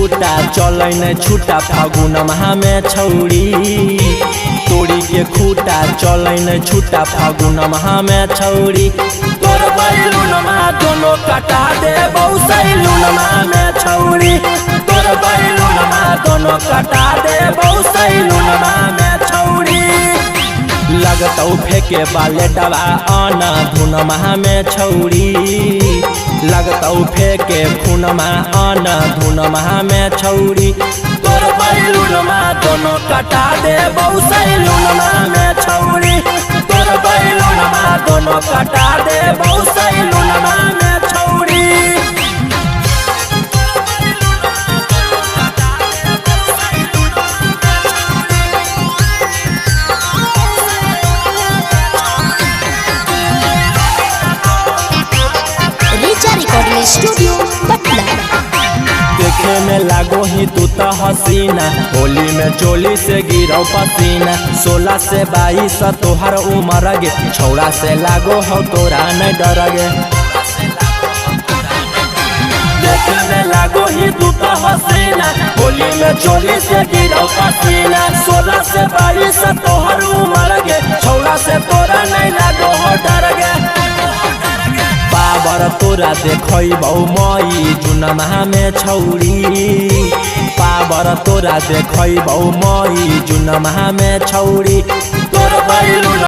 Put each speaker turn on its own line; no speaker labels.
खूटा चलै न छूटा फागुन माह में छौरी तोड़ी के खूटा चलै न छूटा फागुन माह में छौरी तोर बैलून माह दोनों कटा दे सैलून माह में छौरी तोर बैलून माह दोनों कटा दे सैलून माह में छौरी लगतौ फेंके बाले डबा आना धुन माह में छौरी लगतौ फेंके खून माह आना धुन माह में छौरी तोर बैलून माह दोनों कटा दे सैलून माह में छौरी तोर बैलून माह दोनों कटा दे सैलून माह में छौरी।
Recording studio Patna.
देखे में लागो ही तू तो हसीना होली में चोली से गिरो पसीना 16 से 22 तोहर उम्र गे छौड़ा से लागो हो तोरा न डर गे देखे में लागो ही तू तो हसीना होली में चोली से गिरो पसीना 16 से 22 तोहर उम्र गे छौड़ा से तोरा नहीं लागो हो डर गे पावर तोरा देखबौ मई जुन माह में छौरी पावर तोरा देखबौ मई जुन माह में छौरी तोर बैलून